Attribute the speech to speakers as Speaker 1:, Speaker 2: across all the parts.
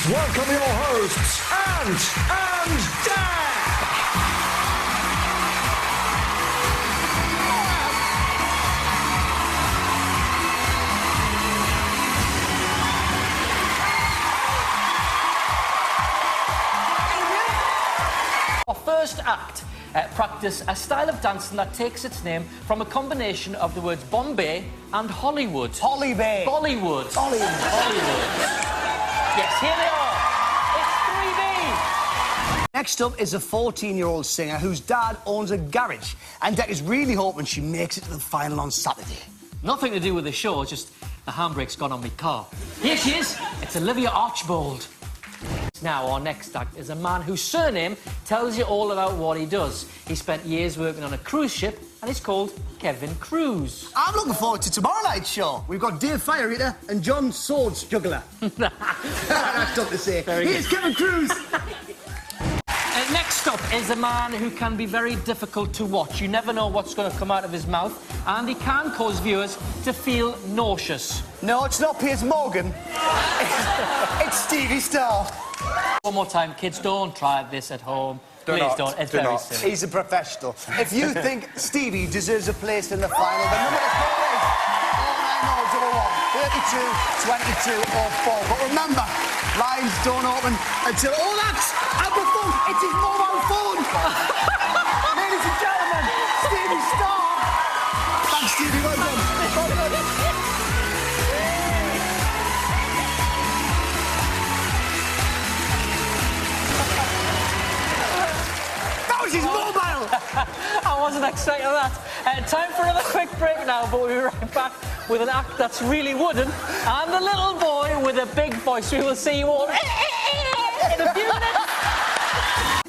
Speaker 1: Please welcome your hosts, Ant and Dec!
Speaker 2: Our first act practice a style of dancing that takes its name from a combination of the words Bombay and Hollywood.
Speaker 3: Hollybay.
Speaker 2: Bollywood.
Speaker 3: Hollywood.
Speaker 2: Yes, here they are. It's 3B.
Speaker 3: Next up is a 14-year-old singer whose dad owns a garage, and Dec is really hoping she makes it to the final on Saturday.
Speaker 2: Nothing to do with the show, just the handbrake's gone on my car. Here she is. It's Olivia Archbold. Now, our next act is a man whose surname tells you all about what he does. He spent years working on a cruise ship, and he's called Kevin Cruise.
Speaker 3: I'm looking forward to tomorrow night's show. We've got Dave Fire Eater and John Swords Juggler. That's tough to say. Here's Kevin Cruise.
Speaker 2: Next up is a man who can be very difficult to watch. You never know what's going to come out of his mouth, and he can cause viewers to feel nauseous.
Speaker 3: No, it's not Piers Morgan. It's Stevie Starr.
Speaker 2: One more time, kids, don't try this at home. Please don't. It's very silly.
Speaker 3: He's a professional. If you think Stevie deserves a place in the final, the number to call is 09011 32 22 04. But remember, lines don't open until all acts are performed. It's his mobile phone. Ladies and gentlemen, Stevie Starr. Thanks, Stevie. Well done. Well done. His mobile!
Speaker 2: I wasn't expecting that. Time for another quick break now, but we'll be right back with an act that's really wooden and a little boy with a big voice. We will see you all in a few minutes.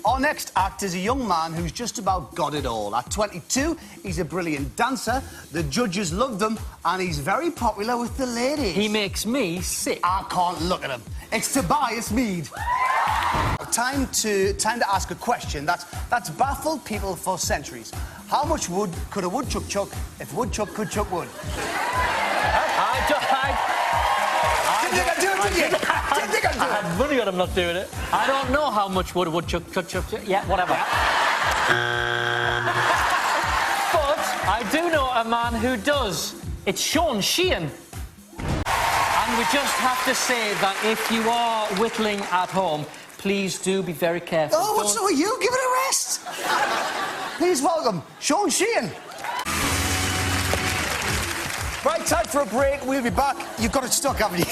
Speaker 3: Our next act is a young man who's just about got it all. At 22, he's a brilliant dancer, the judges love them, and he's very popular with the ladies.
Speaker 2: He makes me sick.
Speaker 3: I can't look at him. It's Tobias Mead. Time to ask a question that's baffled people for centuries. How much wood could a woodchuck chuck if a woodchuck could chuck wood? Didn't think I'd do it, did you? Didn't think I'd do it.
Speaker 2: I had money on him not doing it. I don't know how much wood a woodchuck could chuck. Yeah, whatever. But I do know a man who does. It's Sean Sheehan. And we just have to say that if you are whittling at home, please do be very careful.
Speaker 3: Oh, what's wrong with you? Give it a rest. Please welcome Sean Sheehan. Right, time for a break. We'll be back. You've got it stuck, haven't you?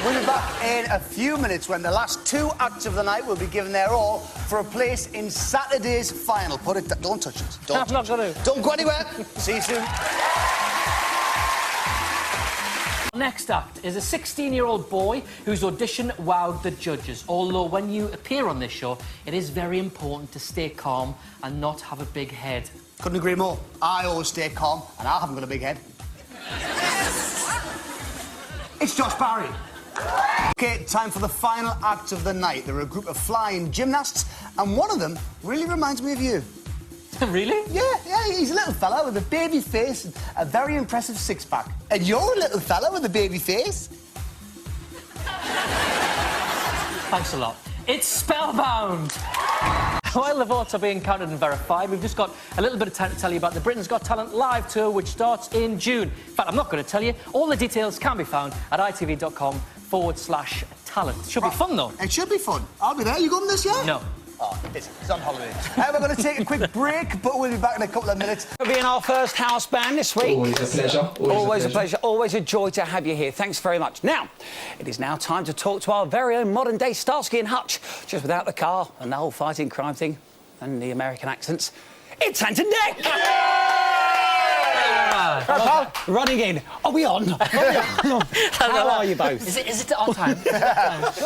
Speaker 3: We'll be back in a few minutes when the last two acts of the night will be given their all for a place in Saturday's final. Put it... Don't touch it.
Speaker 2: I'm not going to.
Speaker 3: Don't go anywhere. See you soon.
Speaker 2: Next act is a 16-year-old boy whose audition wowed the judges. Although when you appear on this show, it is very important to stay calm and not have a big head.
Speaker 3: Couldn't agree more. I always stay calm, and I haven't got a big head. It's Josh Barry. OK, time for the final act of the night. There are a group of flying gymnasts, and one of them really reminds me of you.
Speaker 2: Really?
Speaker 3: Yeah, he's a little fella with a baby face and a very impressive six-pack. And you're a little fella with a baby face.
Speaker 2: Thanks a lot. It's Spellbound. While the votes are being counted and verified, we've just got a little bit of time to tell you about the Britain's Got Talent live tour, which starts in June. In fact, I'm not going to tell you. All the details can be found at itv.com/talent. Should be fun, though.
Speaker 3: It should be fun. I'll be there. You going this year?
Speaker 2: No.
Speaker 3: Oh, busy. He's on holiday. We're going to take a quick break, but we'll be back in a couple of minutes.
Speaker 4: For being our first house band this week.
Speaker 5: Always a pleasure.
Speaker 4: Always a pleasure. Always a joy to have you here. Thanks very much. Now, it is now time to talk to our very own modern-day Starsky and Hutch, just without the car and the whole fighting crime thing and the American accents. It's Ant and Dec! Running in. Are we on? How are you both?
Speaker 2: Is it on time?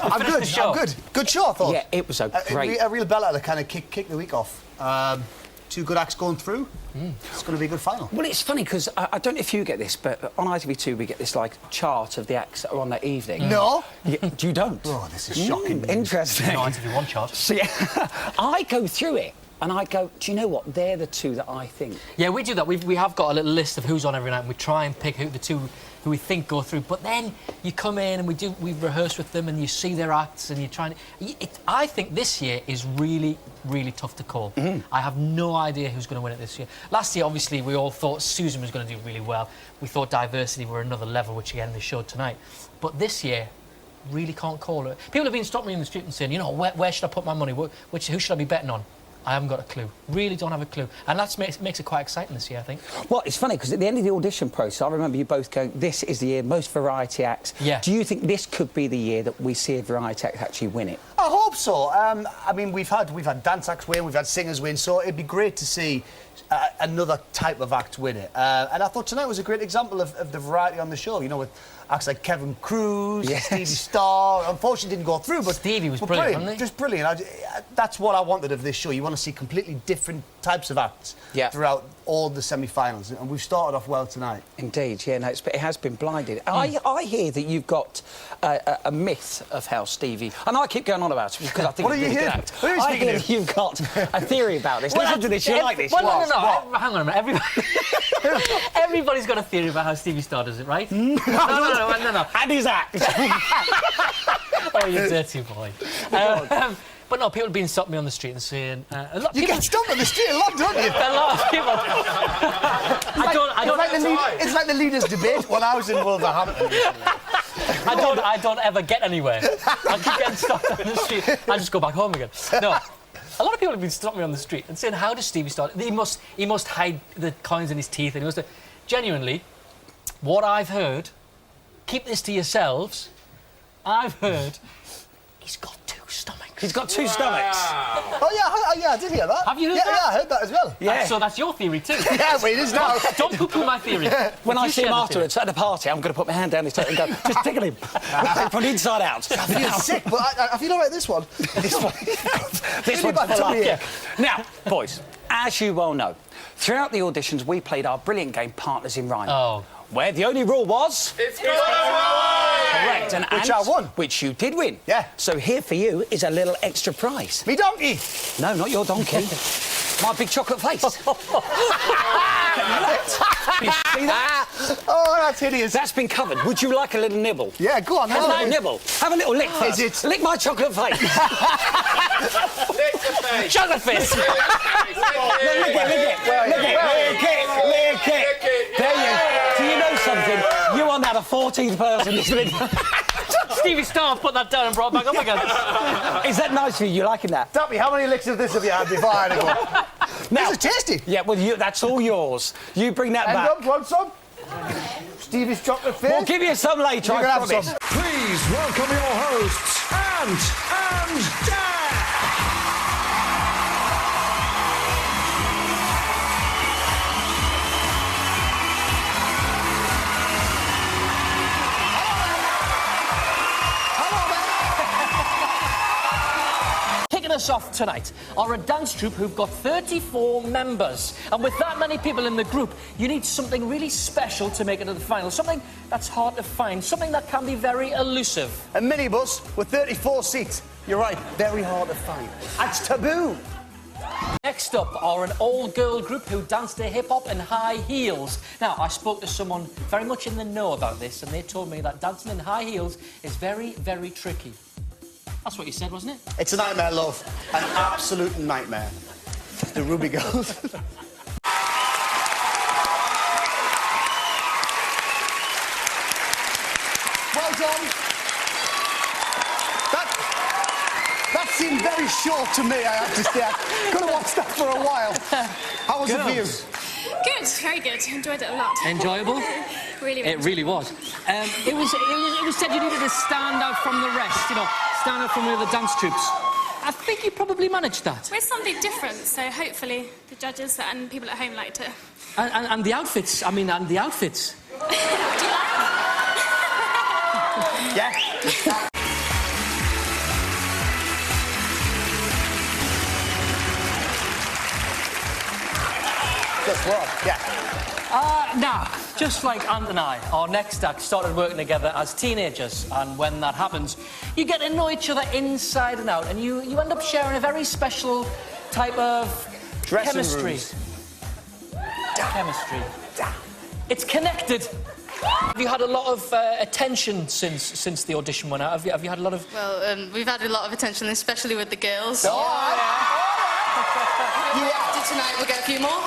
Speaker 3: I'm good. Good show, I thought.
Speaker 4: Yeah, it was a great...
Speaker 3: A real bella to kind of kick the week off. Two good acts going through. It's going to be a good final.
Speaker 4: Well, it's funny, because I don't know if you get this, but on ITV2 we get this, like, chart of the acts that are on that evening.
Speaker 3: No?
Speaker 4: You don't?
Speaker 3: Oh, this is shocking.
Speaker 4: Interesting.
Speaker 2: No ITV1 chart.
Speaker 4: So, yeah, I go through it and I go, do you know what? They're the two that I think.
Speaker 2: Yeah, we do that. We have got a little list of who's on every night, and we try and pick who the two who we think go through. But then you come in and we rehearse with them, and you see their acts, and you're trying to... I think this year is really, really tough to call. I have no idea who's going to win it this year. Last year, obviously, we all thought Susan was going to do really well. We thought Diversity were another level, which again they showed tonight. But this year, really can't call it. People have been stopping me in the street and saying, you know, where should I put my money? Who should I be betting on? I haven't got a clue. Really don't have a clue. And that makes it quite exciting this year, I think.
Speaker 4: Well, it's funny, because at the end of the audition process, I remember you both going, this is the year, most variety acts.
Speaker 2: Yeah.
Speaker 4: Do you think this could be the year that we see a variety act actually win it?
Speaker 3: I hope so. I mean, we've had dance acts win, we've had singers win, so it'd be great to see another type of act win it. And I thought tonight was a great example of the variety on the show, you know, with acts like Kevin Cruz, Stevie Starr. Unfortunately, didn't go through, but
Speaker 2: Stevie was brilliant, wasn't he?
Speaker 3: Just brilliant. That's what I wanted of this show. You want to see completely different types of acts throughout all the semi-finals, and we've started off well tonight.
Speaker 4: Indeed, yeah, no, it has been blinded. I hear that you've got a myth of how Stevie... And I keep going on about it because I think
Speaker 3: what
Speaker 4: it's
Speaker 3: are you
Speaker 4: really
Speaker 3: hearing?
Speaker 4: good act.
Speaker 3: What are you
Speaker 4: I
Speaker 3: speaking
Speaker 4: hear
Speaker 3: of?
Speaker 4: that you've got a theory about this. Listen to this, you like this.
Speaker 2: Well, no. Hang on a minute. Everybody's got a theory about how Stevie Starr does it, right? No.
Speaker 4: And his act.
Speaker 2: Oh, you dirty boy. But no, people have been stopping me on the street and saying...
Speaker 3: You get stopped on the street a lot, don't you?
Speaker 2: A lot of people...
Speaker 3: It's like the leaders' debate when I was in Wolverhampton.
Speaker 2: I don't ever get anywhere. I keep getting stopped on the street. I just go back home again. No. A lot of people have been stopping me on the street and saying, how does Stevie Starr... He must hide the coins in his teeth, and he must... Genuinely, what I've heard... Keep this to yourselves. I've heard he's got two stomachs.
Speaker 4: He's got two stomachs.
Speaker 3: Oh, yeah, I did hear that.
Speaker 2: Have you heard that?
Speaker 3: Yeah, I heard that as well.
Speaker 4: Yeah.
Speaker 2: So that's your theory too.
Speaker 3: Yeah, but it is now.
Speaker 2: Don't poo-poo my theory.
Speaker 4: When I see him afterwards at a party, I'm going to put my hand down his throat and go, just tickle him. From the inside out.
Speaker 3: I feel sick, but I feel all right this one. This one.
Speaker 4: This one's full up. Yeah. Now, boys, as you well know, throughout the auditions, we played our brilliant game, Partners in Rhyme.
Speaker 2: Oh.
Speaker 4: Where the only rule was...
Speaker 1: It's got a
Speaker 4: Correct.
Speaker 3: Which I won.
Speaker 4: Which you did win.
Speaker 3: Yeah.
Speaker 4: So here for you is a little extra prize.
Speaker 3: Me donkey.
Speaker 4: No, not your donkey. My big chocolate face. You see that?
Speaker 3: Oh, that's hideous.
Speaker 4: That's been covered. Would you like a little nibble?
Speaker 3: Yeah, go on.
Speaker 4: Have a little nibble. Have a little lick first.
Speaker 3: Is it?
Speaker 4: Lick my chocolate face.
Speaker 1: Lick the face.
Speaker 2: Chocolate face.
Speaker 4: Lick it. There you go. Do you know something? You are now the 14th person who's been...
Speaker 2: Stevie Starr put that down and brought it back up again.
Speaker 4: Is that nice for you? You liking that?
Speaker 3: Dumpy, how many licks of this have you had before I had to go?
Speaker 4: Now,
Speaker 3: This is tasty.
Speaker 4: Yeah, well, that's all yours. You bring that back.
Speaker 3: And want some? Stevie's chocolate face.
Speaker 4: We'll give you some later,
Speaker 3: You
Speaker 4: I
Speaker 3: can have
Speaker 4: promise.
Speaker 3: some.
Speaker 1: Please welcome your hosts, Ant and Dec.
Speaker 2: Kicking us off tonight are a dance troupe who've got 34 members. And with that many people in the group, you need something really special to make it to the final. Something that's hard to find, something that can be very elusive.
Speaker 3: A minibus with 34 seats. You're right, very hard to find. It's taboo.
Speaker 2: Next up are an all-girl group who dance to hip-hop and high heels. Now, I spoke to someone very much in the know about this, and they told me that dancing in high heels is very, very tricky. That's what you said, wasn't it?
Speaker 3: It's a nightmare, love. An absolute nightmare. The Ruby Girls. Well done. That seemed very short to me, I have to say. I could have watched that for a while. How was it for you?
Speaker 5: Good, very good. Enjoyed it a lot.
Speaker 2: Enjoyable?
Speaker 5: Really,
Speaker 2: It really was. It was said you needed to stand out from the rest, you know, stand out from the other dance troupes. I think you probably managed that.
Speaker 5: We're something different, so hopefully the judges and people at home liked it.
Speaker 2: And the outfits, I mean, and the outfits.
Speaker 5: Do you like it?
Speaker 3: Yeah. Just what? Yeah.
Speaker 2: Now, just like Ant and I, our next act started working together as teenagers, and when that happens, you get to know each other inside and out, and you end up sharing a very special type of
Speaker 3: Dressing
Speaker 2: chemistry.
Speaker 3: rooms.
Speaker 2: Chemistry. It's connected. Have you had a lot of attention since the audition went out? Have you had a lot of...
Speaker 6: Well, we've had a lot of attention, especially with the girls.
Speaker 3: All right.
Speaker 6: After tonight, we'll get a few more.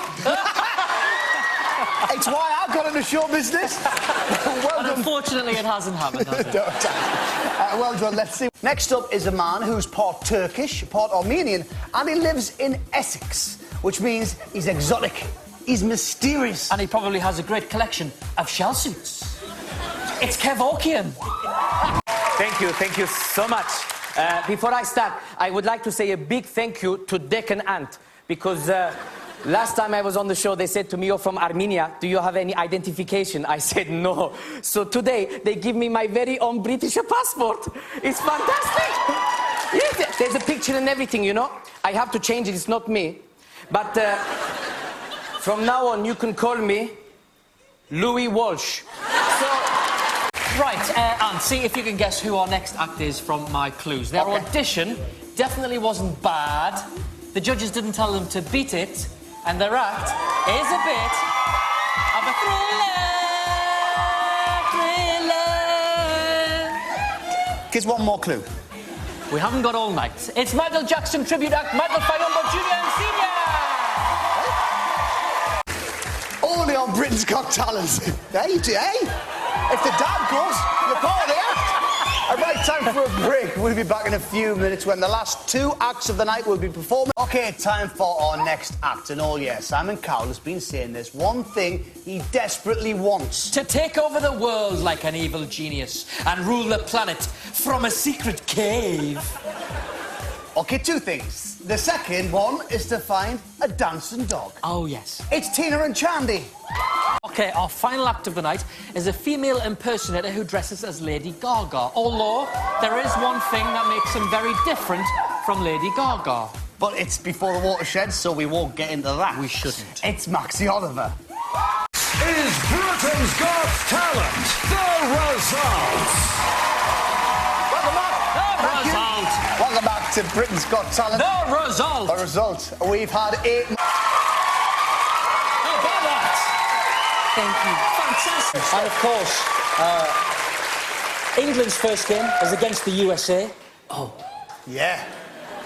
Speaker 3: It's why I got into show business. Well
Speaker 2: And
Speaker 3: done.
Speaker 2: unfortunately, it hasn't happened, has it?
Speaker 3: Well done, let's see. Next up is a man who's part Turkish, part Armenian, and he lives in Essex, which means he's exotic, he's mysterious.
Speaker 2: And he probably has a great collection of shell suits. It's Kevorkian.
Speaker 7: Thank you so much. Before I start, I would like to say a big thank you to Dec and Ant, because last time I was on the show, they said to me, "You're from Armenia, do you have any identification?" I said no. So today, they give me my very own British passport. It's fantastic. Yes, there's a picture and everything, you know. I have to change it, it's not me. But from now on, you can call me Louis Walsh.
Speaker 2: Right, Ant, see if you can guess who our next act is from my clues. Their audition definitely wasn't bad. The judges didn't tell them to beat it, and their act is a bit of a thriller.
Speaker 3: Here's one more clue.
Speaker 2: We haven't got all night. It's Michael Jackson tribute act, Michael Fayumbo Jr. and Senior.
Speaker 3: Only on Britain's Got Talent. Hey? If the dad goes, you're part of the act. All right, time for a break. We'll be back in a few minutes when the last two acts of the night will be performed. OK, time for our next act. And oh, yeah, Simon Cowell has been saying there's one thing he desperately wants.
Speaker 2: To take over the world like an evil genius and rule the planet from a secret cave.
Speaker 3: OK, two things. The second one is to find a dancing dog.
Speaker 2: Oh, yes.
Speaker 3: It's Tina and Chandy.
Speaker 2: OK, our final act of the night is a female impersonator who dresses as Lady Gaga. Although, there is one thing that makes him very different from Lady Gaga.
Speaker 3: But it's before the watershed, so we won't get into that.
Speaker 2: We shouldn't.
Speaker 3: It's Maxie Oliver.
Speaker 1: Is Britain's Got Talent the results?
Speaker 3: Welcome back. Thank you.
Speaker 2: Result.
Speaker 3: Welcome back to Britain's Got Talent.
Speaker 2: The result.
Speaker 3: The result. We've had 8...
Speaker 2: How about that? Thank you. Fantastic. And of course, England's first game is against the USA.
Speaker 3: Oh. Yeah.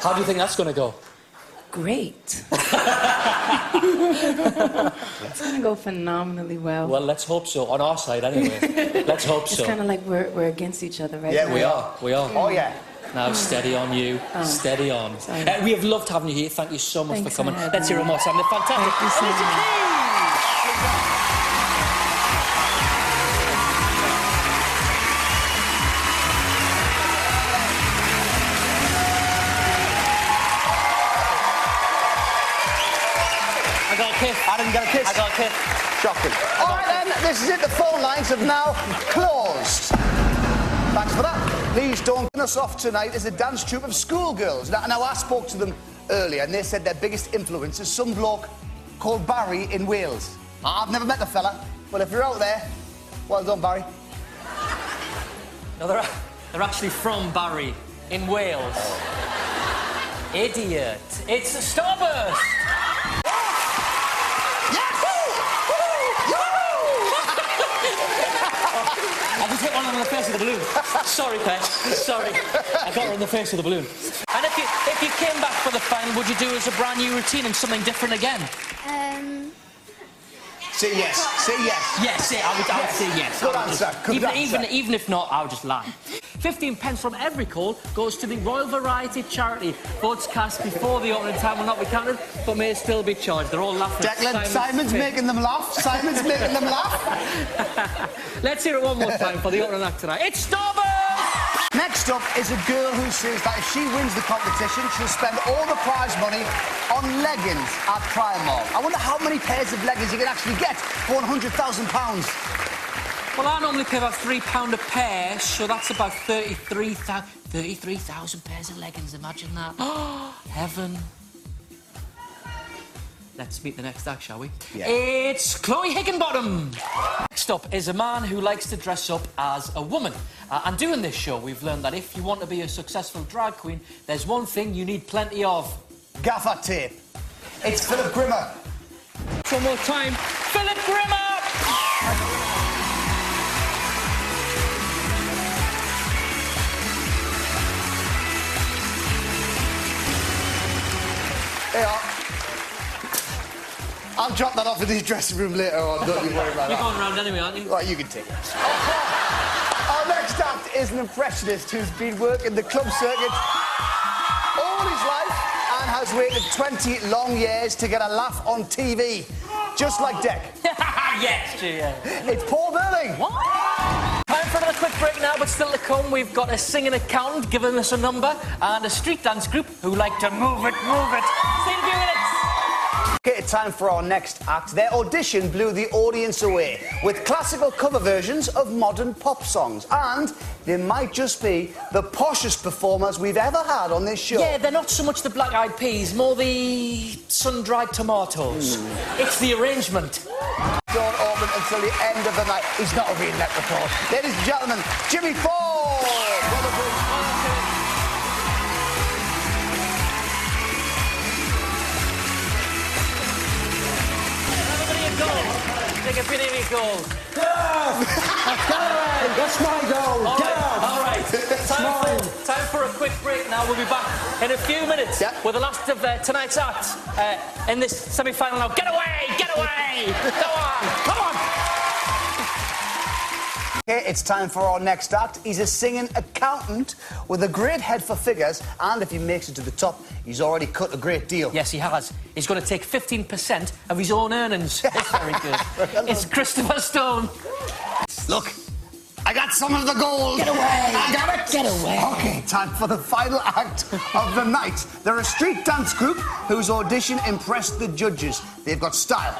Speaker 2: How do you think that's going to go?
Speaker 8: Great. It's going to go phenomenally well.
Speaker 2: Well, let's hope so. On our side, anyway. Let's hope so.
Speaker 8: It's kind of like we're against each other right
Speaker 3: Yeah,
Speaker 8: now.
Speaker 2: We are.
Speaker 3: Oh, yeah.
Speaker 2: Now, steady on you. Steady on.
Speaker 8: Sorry.
Speaker 2: We have loved having you here. Thank you so much
Speaker 8: Thanks
Speaker 2: for coming.
Speaker 8: for having
Speaker 2: Let's hear
Speaker 8: me.
Speaker 2: one more time. They're fantastic.
Speaker 8: Thank you so
Speaker 2: Alicia
Speaker 8: much.
Speaker 2: Keys. I got a kiss.
Speaker 3: I didn't get a kiss.
Speaker 2: I got a kiss.
Speaker 3: Shocking. All right, then. This is it. The phone lines have now closed. Thanks for that. Please don't turn us off tonight is a dance troupe of schoolgirls. Now, I spoke to them earlier, and they said their biggest influence is some bloke called Barry in Wales. I've never met the fella, but if you're out there, well done, Barry.
Speaker 2: No, they're actually from Barry, in Wales. Idiot. It's a Starburst. I just hit one on the face of the balloon. Sorry, Pet. Sorry. I got her on the face of the balloon. And if you came back for the final, would you do it as a brand new routine and something different again?
Speaker 3: Say yes. Say yes.
Speaker 2: Yes, I would say yes.
Speaker 3: Good answer. Good answer.
Speaker 2: Even if not, I would just lie. 15 pence from every call goes to the Royal Variety Charity. Votes cast before the opening time will not be counted, but may still be charged. They're all laughing.
Speaker 3: Declan, Simon's making them laugh. Simon's making them laugh.
Speaker 2: Let's hear it one more time for the opening act tonight. It's Starburst!
Speaker 3: Next up is a girl who says that if she wins the competition, she'll spend all the prize money on leggings at Primark. I wonder how many pairs of leggings you can actually get for £100,000.
Speaker 2: Well, I normally pay about £3 a pair, so that's about 33,000 pairs of leggings. Imagine that. Heaven. Let's meet the next act, shall we?
Speaker 3: Yeah.
Speaker 2: It's Chloe Higginbottom. Next up is a man who likes to dress up as a woman. And doing this show, we've learned that if you want to be a successful drag queen, there's one thing you need plenty of.
Speaker 3: gaffer tape. It's Philip Grimmer.
Speaker 2: One more time. Philip Grimmer!
Speaker 3: There you are. I'll drop that off in his dressing room later on, don't you worry about
Speaker 2: You're
Speaker 3: that.
Speaker 2: going round anyway, aren't you?
Speaker 3: Right, you can take it. Our next act is an impressionist who's been working the club circuit all his life and has waited 20 long years to get a laugh on TV. Just like Dec.
Speaker 2: Yes, yeah.
Speaker 3: It's Paul Burling.
Speaker 2: What? Time for another quick break now, but still to come, we've got a singing accountant giving us a number and a street dance group who like to move it, move it. See you in a few minutes.
Speaker 3: Okay, time for our next act. Their audition blew the audience away with classical cover versions of modern pop songs. And they might just be the poshest performers we've ever had on this show.
Speaker 2: Yeah, they're not so much the Black Eyed Peas, more the sun-dried tomatoes. It's the arrangement.
Speaker 3: Don't open until the end of the night. He's not a real leprechaun. Ladies and gentlemen, Jimmy Ford!
Speaker 2: Take a bit of your goal.
Speaker 1: That's my goal.
Speaker 2: All right. Time for a quick break now. We'll be back in a few minutes with the last of tonight's acts in this semi-final now. Get away! Get away! Go on! Come on!
Speaker 3: Okay, it's time for our next act. He's a singing accountant with a great head for figures, and if he makes it to the top, he's already cut a great deal.
Speaker 2: Yes, he has. He's going to take 15% of his own earnings. It's very good. It's Christopher Stone.
Speaker 3: Look, I got some of the gold.
Speaker 1: Get away.
Speaker 3: I got it.
Speaker 1: Get away.
Speaker 3: Okay, time for the final act of the night. They're a street dance group whose audition impressed the judges. They've got style.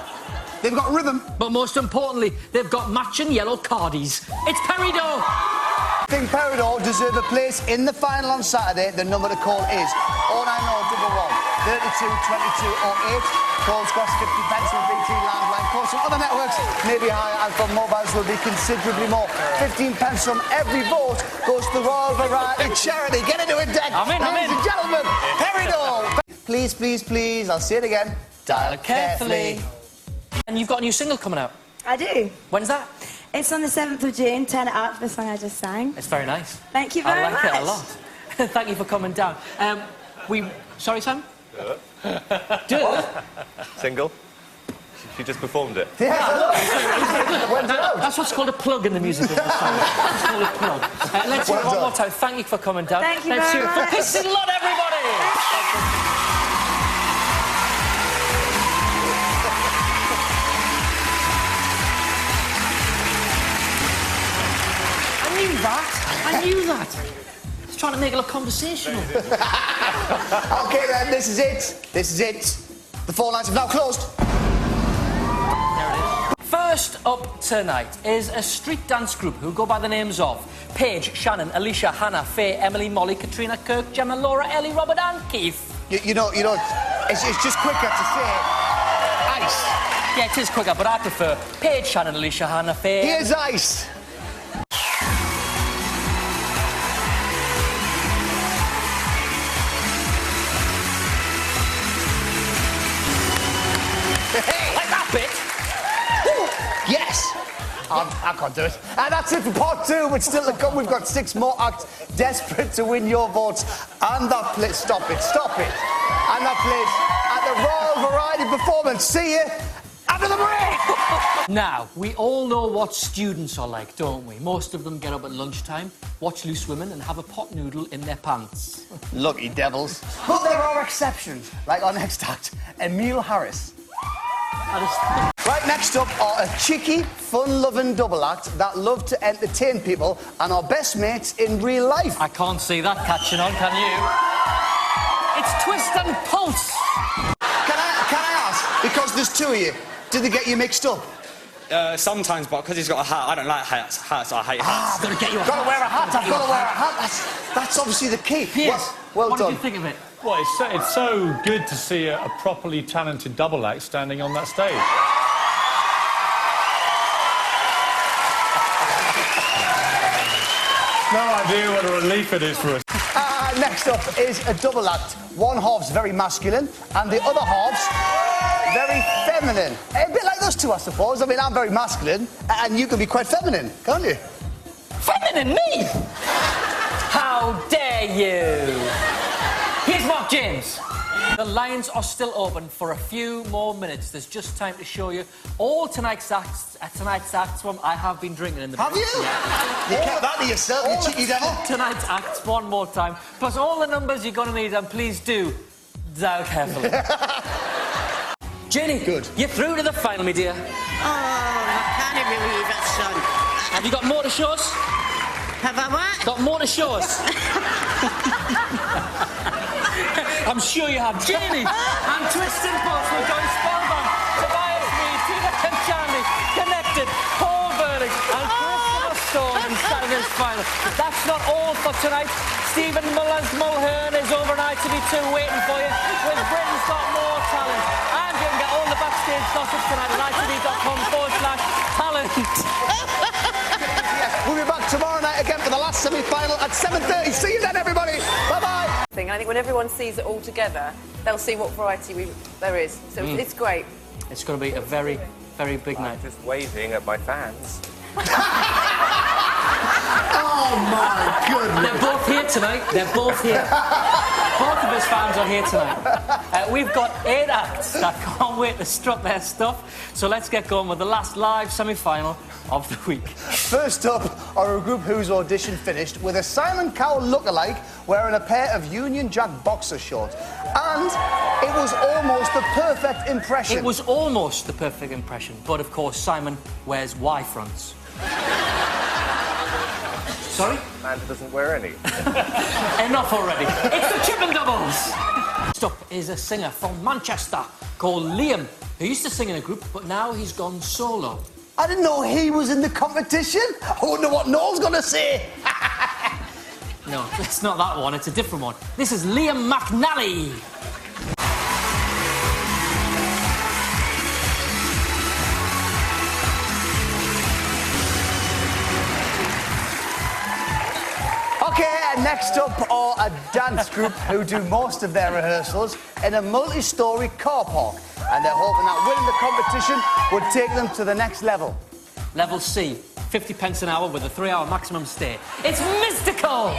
Speaker 3: They've got rhythm.
Speaker 2: But most importantly, they've got matching yellow cardies. It's Peridot.
Speaker 3: I think Peridot deserve a place in the final on Saturday. The number to call is 09011 32 22 08. Calls cost 50 pence from BT landline. Calls from other networks may be higher, and from mobiles will be considerably more. 15 pence from every vote goes to the Royal Variety Charity. Get into it, Dec.
Speaker 2: I'm in.
Speaker 3: Ladies and gentlemen, Peridot. Please, please, please, I'll say it again. Dial carefully.
Speaker 2: And you've got a new single coming out.
Speaker 9: I do.
Speaker 2: When's that?
Speaker 9: It's on the 7th of June, Turn It Out, the song I just sang.
Speaker 2: It's very nice.
Speaker 9: Thank you very much.
Speaker 2: I like it a lot. Thank you for coming down. Sorry, Sam? Do it.
Speaker 10: Single? She just performed it.
Speaker 2: That's what's called a plug in the music industry. It's called a plug. Let's hear it one more time. Thank you for coming down.
Speaker 9: Thank you
Speaker 2: Let's
Speaker 9: very
Speaker 2: hear it for
Speaker 9: much.
Speaker 2: Pissing Lot, everybody! I knew that. I was trying to make it look conversational.
Speaker 3: Okay, then, this is it. This is it. The phone lines have now closed.
Speaker 2: There it is. First up tonight is a street dance group who go by the names of Paige, Shannon, Alicia, Hannah, Faye, Emily, Molly, Katrina, Kirk, Gemma, Laura, Ellie, Robert and Keith.
Speaker 3: You know, it's just quicker to say ice.
Speaker 2: Yeah, it is quicker, but I prefer Paige, Shannon, Alicia, Hannah, Faye...
Speaker 3: Here's ice.
Speaker 2: Like that bit?
Speaker 3: Yes. I can't do it. And that's it for part 2, but still to come, we've got 6 more acts desperate to win your votes. And that place... Stop it. And that place at the Royal Variety Performance. See you after the break.
Speaker 2: Now, we all know what students are like, don't we? Most of them get up at lunchtime, watch Loose Women and have a pot noodle in their pants.
Speaker 3: Lucky devils. But there are exceptions, like our next act, Emile Harris. Right, next up are a cheeky, fun-loving double act that love to entertain people and are best mates in real life.
Speaker 2: I can't see that catching on, can you? It's Twist and Pulse.
Speaker 3: Can I ask, because there's 2 of you, did they get you mixed up?
Speaker 11: Sometimes, but because he's got a hat, I don't like hats. I hate hats.
Speaker 2: Gotta get you a
Speaker 3: Gotta
Speaker 2: hat.
Speaker 3: wear a hat, I've got to wear a hat. That's obviously the key.
Speaker 2: Yes.
Speaker 3: Well
Speaker 2: what
Speaker 3: done.
Speaker 2: did you think of it?
Speaker 12: Well, it's so good to see a properly talented double act standing on that stage. No idea what a relief it is for us.
Speaker 3: Next up is a double act. One half's very masculine and the other half's very feminine. A bit like us two, I suppose. I mean, I'm very masculine and you can be quite feminine, can't you?
Speaker 2: Feminine? Me? How dare you? Here's Mark James. The lines are still open for a few more minutes. There's just time to show you all tonight's acts from I have been drinking in the...
Speaker 3: Have you?
Speaker 2: Yeah.
Speaker 3: You kept that to yourself, you cheeky devil.
Speaker 2: Tonight's acts one more time. Plus all the numbers you're going to need, and please do dial carefully. Jenny,
Speaker 3: good.
Speaker 2: You're through to the final, my dear.
Speaker 13: Oh, I can't believe it, son.
Speaker 2: Have you got more to show us?
Speaker 13: Have I what?
Speaker 2: Got more to show us? I'm sure you have. Jamie and Twisted Pulse will join Spellbound, Tobias Reed, Tina Conchandi, Connected, Paul Burlick and Christopher Stone in Saturday's final. That's not all for tonight. Stephen Mulhern is over on ITV2 waiting for you with Britain's Got More Talent. And you can get all the backstage gossip tonight at itv.com/talent.
Speaker 3: We'll be back tomorrow night again for the last semi-final at 7:30. See you then, everybody. Bye-bye.
Speaker 6: I think when everyone sees it all together, they'll see what variety there is. So it's great.
Speaker 2: It's going to be a very, very big night.
Speaker 10: Just waving at my fans.
Speaker 3: Oh, my goodness.
Speaker 2: They're both here tonight. They're both here. Both of his fans are here tonight. We've got 8 acts that can't wait to strut their stuff. So let's get going with the last live semi-final of the week.
Speaker 3: First up are a group whose audition finished with a Simon Cowell lookalike wearing a pair of Union Jack boxer shorts. And it was almost the perfect impression.
Speaker 2: It was almost the perfect impression, but of course Simon wears Y-fronts. Sorry?
Speaker 10: Amanda doesn't wear any.
Speaker 2: Enough already. It's the Chippendoubles! Next up is a singer from Manchester called Liam, who used to sing in a group, but now he's gone solo.
Speaker 3: I didn't know he was in the competition. I wonder what Noel's going to say.
Speaker 2: No, it's not that one, it's a different one. This is Liam McNally.
Speaker 3: OK, next up are a dance group who do most of their rehearsals in a multi-storey car park. And they're hoping that winning the competition would take them to the next level.
Speaker 2: Level C, 50 pence an hour with a 3-hour maximum stay. It's mystical!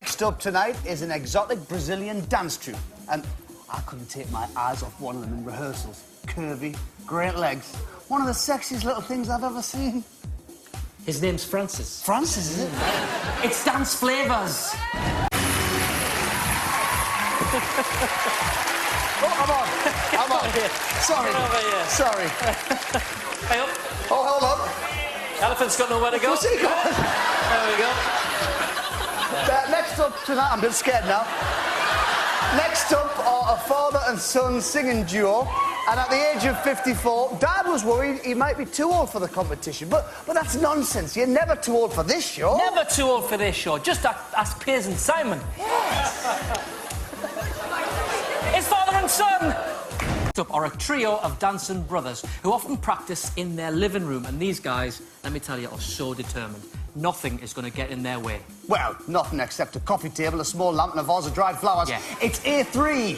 Speaker 3: Next up tonight is an exotic Brazilian dance troupe. And I couldn't take my eyes off one of them in rehearsals. Curvy, great legs. One of the sexiest little things I've ever seen.
Speaker 2: His name's Francis.
Speaker 3: Francis, is it?
Speaker 2: It's Dance Flavours.
Speaker 3: Oh, I'm on. Sorry. Sorry.
Speaker 2: Hey up.
Speaker 3: Oh, hold on.
Speaker 2: Elephant's got nowhere to go.
Speaker 3: What's he got?
Speaker 2: There we go.
Speaker 3: Next up tonight, I'm a bit scared now. Next up are a father and son singing duo. And at the age of 54, Dad was worried he might be too old for the competition. But that's nonsense. You're never too old for this show.
Speaker 2: Never too old for this show. Just ask Piers and Simon.
Speaker 3: Yes.
Speaker 2: It's father and son. Next up are a trio of dancing brothers who often practice in their living room. And these guys, let me tell you, are so determined. Nothing is going to get in their way.
Speaker 3: Well, nothing except a coffee table, a small lamp and a vase of dried flowers.
Speaker 2: Yeah.
Speaker 3: It's A3.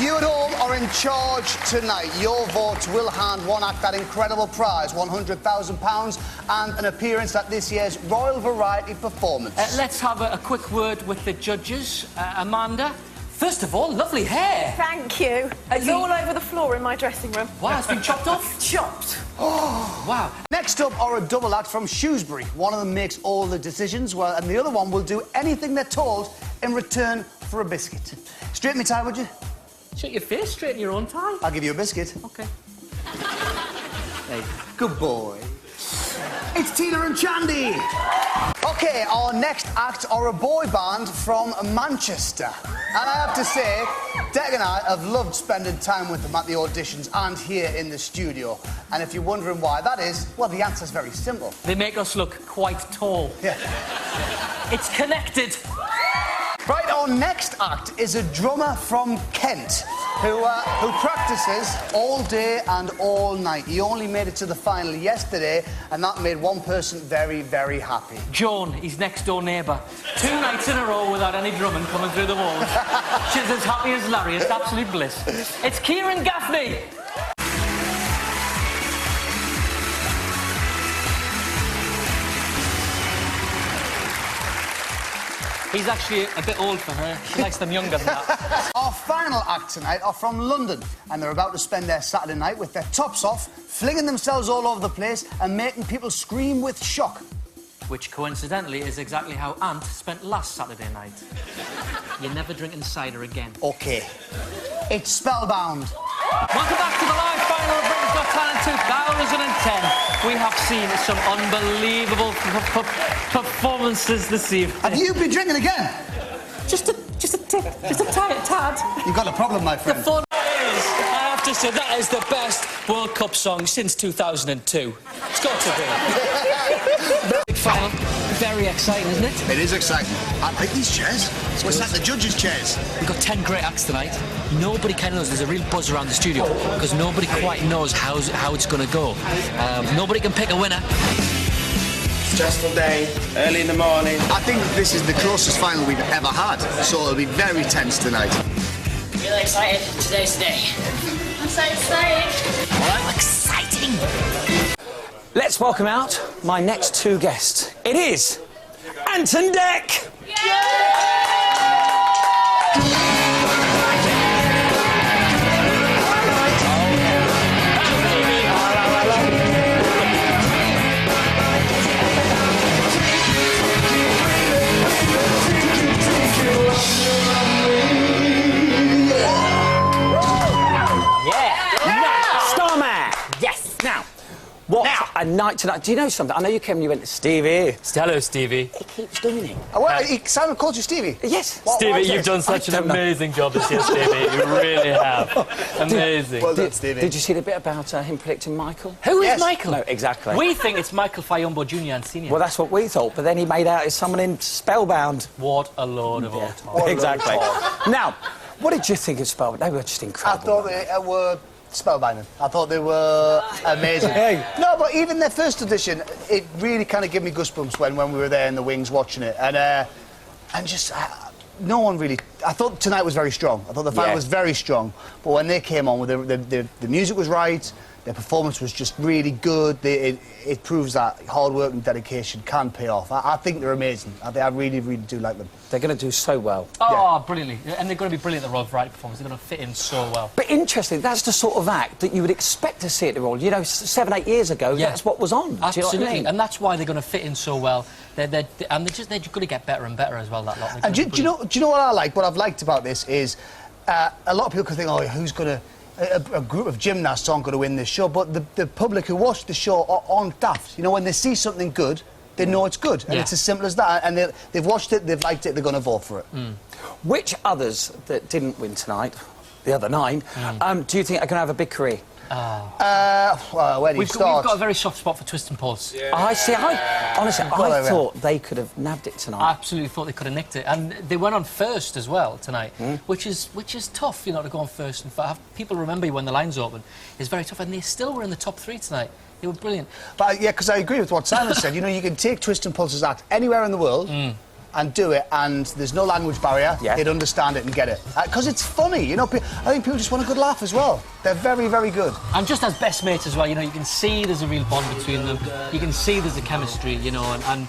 Speaker 3: You at home are in charge tonight. Your votes will hand one act that incredible prize, £100,000, and an appearance at this year's Royal Variety Performance.
Speaker 2: Let's have a quick word with the judges. Amanda, first of all, lovely hair.
Speaker 6: Thank you. It's all over the floor in my dressing room.
Speaker 2: Wow, it's been chopped off?
Speaker 6: Chopped.
Speaker 2: Oh, wow.
Speaker 3: Next up are a double act from Shrewsbury. One of them makes all the decisions, and the other one will do anything they're told in return for a biscuit. Straighten me tie, would you?
Speaker 2: Shut your face, straighten your own tie.
Speaker 3: I'll give you a biscuit.
Speaker 2: OK.
Speaker 3: Hey, good boy. It's Tina and Chandy. OK, our next act are a boy band from Manchester. And I have to say, Dec and I have loved spending time with them at the auditions and here in the studio. And if you're wondering why that is, well, the answer's very simple.
Speaker 2: They make us look quite tall.
Speaker 3: Yeah.
Speaker 2: It's Connected.
Speaker 3: Right, our next act is a drummer from Kent who practices all day and all night. He only made it to the final yesterday, and that made one person very, very happy.
Speaker 2: Joan, his next-door neighbour. 2 nights in a row without any drumming coming through the walls. She's as happy as Larry. It's absolute bliss. It's Kieran Gaffney. He's actually a bit old for her. She likes them younger than that.
Speaker 3: Our final act tonight are from London, and they're about to spend their Saturday night with their tops off, flinging themselves all over the place and making people scream with shock.
Speaker 2: Which, coincidentally, is exactly how Ant spent last Saturday night. You're never drinking cider again.
Speaker 3: OK. It's Spellbound.
Speaker 2: Welcome back to the live final of Britain's Got Talent 2010. We have seen some unbelievable performances this evening.
Speaker 3: Have you been drinking again?
Speaker 2: Just a tad.
Speaker 3: You've got a problem, my friend.
Speaker 2: The fun is, I have to say, that is the best World Cup song since 2002. It's got to be. Big final. Very exciting, isn't it?
Speaker 3: It is exciting. I like these chairs. So it's like the judges' chairs.
Speaker 2: We've got 10 great acts tonight. Nobody kind of knows. There's a real buzz around the studio because nobody quite knows how it's going to go. Nobody can pick a winner.
Speaker 10: Stressful day, early in the morning.
Speaker 3: I think this is the closest final we've ever had, so it'll be very tense tonight.
Speaker 14: Really excited. Today's the day.
Speaker 5: I'm so excited.
Speaker 14: Well, exciting.
Speaker 4: Let's welcome out my next 2 guests. It is Ant and Dec. What a night tonight. Do you know something? I know you came and you went, Stevie.
Speaker 2: Hello, Stevie.
Speaker 4: He keeps doing it.
Speaker 3: Simon called you Stevie?
Speaker 4: Yes.
Speaker 2: Stevie, you've done such an amazing job this year, Stevie. You really have. Amazing.
Speaker 3: Well done, Stevie.
Speaker 4: Did you see the bit about him predicting Michael?
Speaker 2: Who is Michael?
Speaker 4: No, exactly.
Speaker 2: We think it's Michael Fayumbo Jr. and Sr.
Speaker 4: Well, that's what we thought, but then he made out as someone in Spellbound.
Speaker 2: What a load of old talk.
Speaker 4: Exactly. Now, what did you think of Spellbound? They were just incredible.
Speaker 3: I thought they were spellbinding. I thought they were amazing. No, but even their first audition, it really kind of gave me goosebumps when we were there in the wings watching it, and just no one really. I thought tonight was very strong. I thought the final was very strong, but when they came on, the music was right. Their performance was just really good. It proves that hard work and dedication can pay off. I think they're amazing. I really, really do like them.
Speaker 4: They're going to do so well.
Speaker 2: Oh, brilliantly. And they're going to be brilliant at the Royal Variety Performance. They're going to fit in so well.
Speaker 4: But interesting, that's the sort of act that you would expect to see at the Royal. You know, 7, 8 years ago, that's what was on.
Speaker 2: Absolutely.
Speaker 4: Do you know what I mean?
Speaker 2: And that's why they're going to fit in so well. They're just going to get better and better as well, that lot.
Speaker 3: And do you know what I like? What I've liked about this is a lot of people could think, oh, who's going to... A group of gymnasts aren't going to win this show, but the public who watch the show aren't daft. You know, when they see something good, they know it's good, and it's as simple as that. And they've watched it, they've liked it, they're going to vote for it.
Speaker 4: Which others that didn't win tonight, the other 9, do you think are going to have a big career?
Speaker 3: Well, where do you start?
Speaker 2: We've got a very soft spot for Twist and Pulse.
Speaker 4: Honestly, I thought they could have nabbed it tonight.
Speaker 2: I absolutely thought they could have nicked it, and they went on first as well tonight, which is tough, you know, to go on first and have people remember you when the line's open. It's very tough, and they still were in the top 3 tonight. They were brilliant.
Speaker 3: But yeah, because I agree with what Simon said. You know, you can take Twist and Pulse's act anywhere in the world. And do it, and there's no language barrier. They'd understand it and get it. Because it's funny, you know. I think people just want a good laugh as well. They're very, very good.
Speaker 2: And just as best mates as well, you know, you can see there's a real bond between them. You can see there's a chemistry, you know, and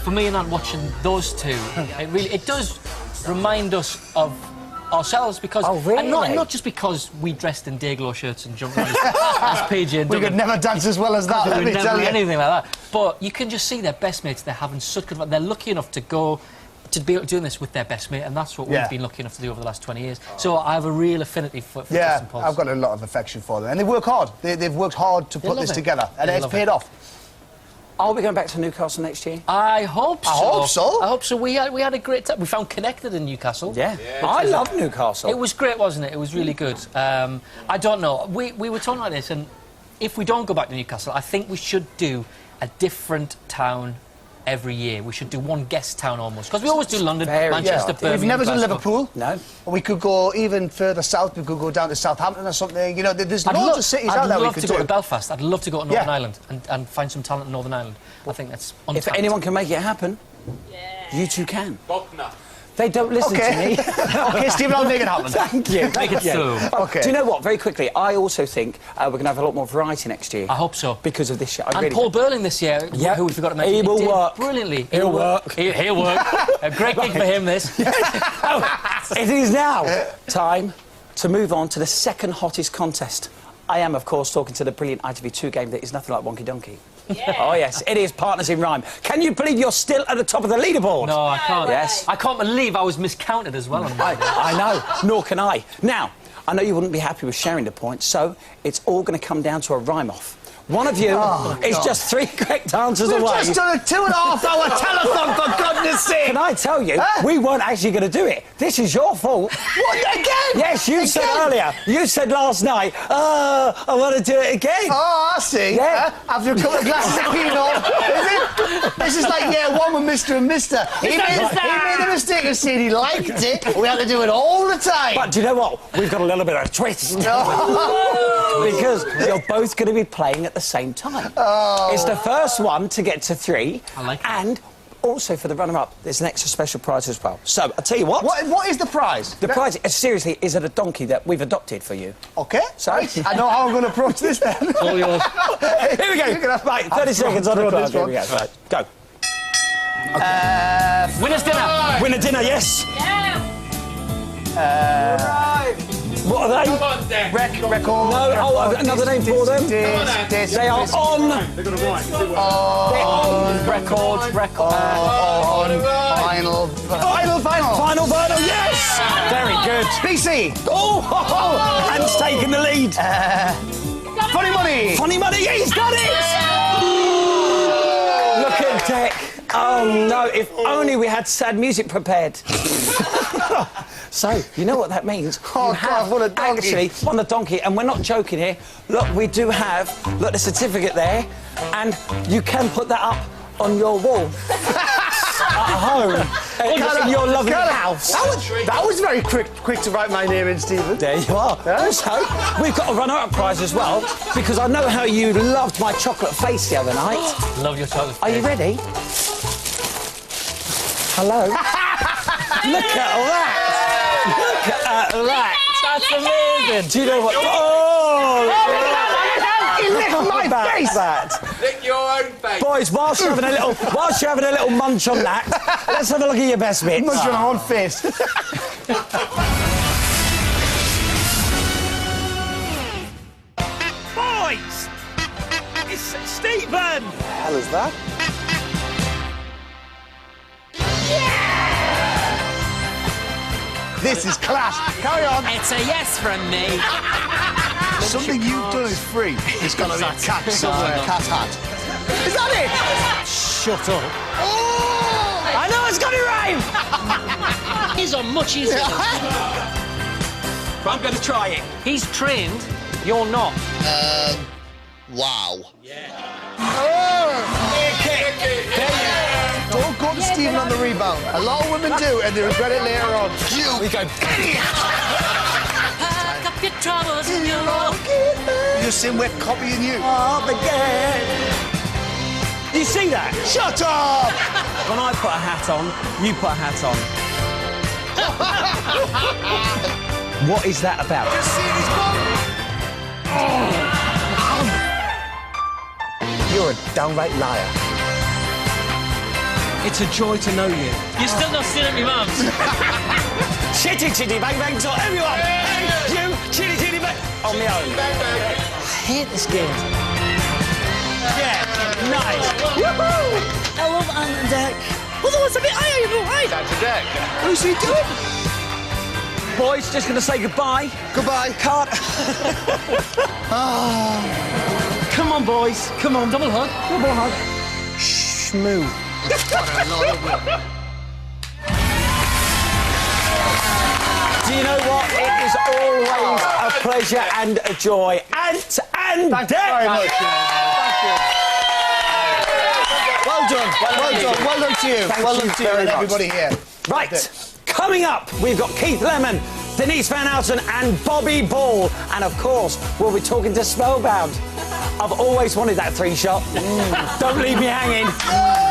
Speaker 2: for me and Ant watching those 2, it does remind us of ourselves because and not just because we dressed in day glow shirts and jumped around as PJ and
Speaker 3: we could never dance as well as that.
Speaker 2: We would never anything like that. But you can just see their best mates. They're having such good. They're lucky enough to be doing this with their best mate, and that's what we've been lucky enough to do over the last 20 years. So I have a real affinity for Twist and Pulse.
Speaker 3: I've got a lot of affection for them, and they work hard. They've worked hard to put this together, and it's paid off.
Speaker 4: Are we going back to Newcastle next year?
Speaker 2: I hope so.
Speaker 3: I hope so.
Speaker 2: I hope so. We had a great time. We found Connected in Newcastle.
Speaker 4: Yeah. I love Newcastle.
Speaker 2: It was great, wasn't it? It was really good. I don't know. We were talking about this, and if we don't go back to Newcastle, I think we should do a different town every year. We should do one guest town almost, because we always do London, Manchester, Birmingham.
Speaker 3: We've never done
Speaker 2: Glasgow.
Speaker 3: Liverpool.
Speaker 4: No.
Speaker 3: We could go even further south. We could go down to Southampton or something. You know, there's loads of cities out there we could
Speaker 2: I'd love to go to Belfast. I'd love to go to Northern Ireland and find some talent in Northern Ireland. I think that's untapped.
Speaker 4: If anyone can make it happen, you two can. They don't listen to me.
Speaker 3: OK, Stephen, I'll make it happen.
Speaker 4: Thank you.
Speaker 2: Make it so.
Speaker 3: OK.
Speaker 4: Do you know what? Very quickly, I also think we're going to have a lot more variety next year.
Speaker 2: I hope so.
Speaker 4: Because of this show.
Speaker 2: And Paul Burling this year, who we forgot to mention.
Speaker 4: He will work.
Speaker 2: Brilliantly.
Speaker 4: He'll work.
Speaker 2: He'll work. A great gig for him, this.
Speaker 4: It is now time to move on to the second hottest contest. I am, of course, talking to the brilliant ITV2 game that is nothing like Wonky Donkey. Yeah. Oh, yes, it is Partners in Rhyme. Can you believe you're still at the top of the leaderboard?
Speaker 2: No, I can't.
Speaker 4: Yes.
Speaker 2: I can't believe I was miscounted as well.
Speaker 4: I know, nor can I. Now, I know you wouldn't be happy with sharing the points, so it's all going to come down to a rhyme-off. One of you is just 3 correct answers away.
Speaker 3: We've just done a 2.5-hour telethon, for goodness sake!
Speaker 4: Can I tell you, we weren't actually going to do it. This is your fault.
Speaker 3: What, again?
Speaker 4: Yes, you said earlier. You said last night, I want to do it again.
Speaker 3: Oh, I see.
Speaker 4: Yeah.
Speaker 3: After a couple of glasses of Pinot, is it? This is like year one with Mr. and Mr. He made the mistake of saying he liked it. We had to do it all the time.
Speaker 4: But do you know what? We've got a little bit of a twist. Because you're both going to be playing at the same time. It's the first one to get to 3.
Speaker 2: I like it.
Speaker 4: And also for the runner-up, there's an extra special prize as well. So, I'll tell you what.
Speaker 3: What is the prize?
Speaker 4: The prize, seriously, is a donkey that we've adopted for you.
Speaker 3: OK.
Speaker 4: So,
Speaker 3: I know how I'm going to approach this then.
Speaker 2: All yours.
Speaker 4: Here we go. Right, 30 seconds on the clock. Here we go. Right, go.
Speaker 2: Winner's dinner.
Speaker 4: Winner dinner, yes. What are they?
Speaker 10: Come on, Dec.
Speaker 3: Record.
Speaker 4: No, another name for them. They are on.
Speaker 10: They've got a right.
Speaker 4: Record. Final vinyl, yes! Very good.
Speaker 3: BC.
Speaker 4: Oh, and it's taken the lead.
Speaker 3: Funny Money.
Speaker 4: Funny Money, he's got it! Look at Dec. Oh, no, if only we had sad music prepared. So, you know what that means?
Speaker 3: Oh,
Speaker 4: you have
Speaker 3: what a donkey.
Speaker 4: actually won the donkey, and we're not joking here. Look, we do have, look, the certificate there, and you can put that up on your wall. At home. In your lovely house.
Speaker 3: That was very quick to write my name in, Stephen.
Speaker 4: There you are. Also, we've got a runner-up prize as well, because I know how you loved my chocolate face the other night.
Speaker 2: Love your chocolate face.
Speaker 4: Are you ready? Hello? Look at that! Look at that!
Speaker 2: That's amazing.
Speaker 4: Do you know what? Oh!
Speaker 3: He licked my face!
Speaker 4: That.
Speaker 10: Lick your own face.
Speaker 4: Boys, whilst you're having a little munch on that, let's have a look at your best bits.
Speaker 3: Munch on my own face.
Speaker 4: Boys! It's Stephen!
Speaker 3: What the hell is that? This is class. Carry on.
Speaker 14: It's a yes from me.
Speaker 3: Something you've done is free. It's got to be a cat somewhere. Cat hat. Is that it?
Speaker 4: Shut up.
Speaker 3: Oh!
Speaker 4: I know it's got it right!
Speaker 14: He's on much easier.
Speaker 4: But I'm going to try it.
Speaker 2: He's trained, you're not.
Speaker 15: Wow.
Speaker 3: Don't go to Stephen on the rebound. A lot of women do, and they regret it later on.
Speaker 4: We go.
Speaker 14: Pack up your troubles and you're all
Speaker 3: You sin, we're copying you.
Speaker 4: Up again. You see that?
Speaker 3: Shut up!
Speaker 4: When I put a hat on, you put a hat on. What is that about?
Speaker 3: Just see his bum. You're a downright liar.
Speaker 4: It's a joy to know you.
Speaker 2: You're still not still at my mum's.
Speaker 4: Chitty chitty bang bang to everyone. You chitty chitty bang on my own. I hate this game. Yeah, nice. Woohoo!
Speaker 14: I love x-antndec. Although it's a bit right.
Speaker 10: x-antndec.
Speaker 3: Who's he doing?
Speaker 4: Boys, just going to say goodbye.
Speaker 3: Goodbye.
Speaker 4: Can't. Come on, boys. Come on.
Speaker 2: Double hug.
Speaker 4: Double hug. Shmoo. Do you know what? It is always a pleasure and a joy. And
Speaker 3: Thanks very much. Thank you. Well done. Well done to you. Well done to you and everybody here.
Speaker 4: Right. Coming up, we've got Keith Lemon, Denise Van Outen and Bobby Ball. And, of course, we'll be talking to Spellbound. I've always wanted that 3-shot. Don't leave me hanging.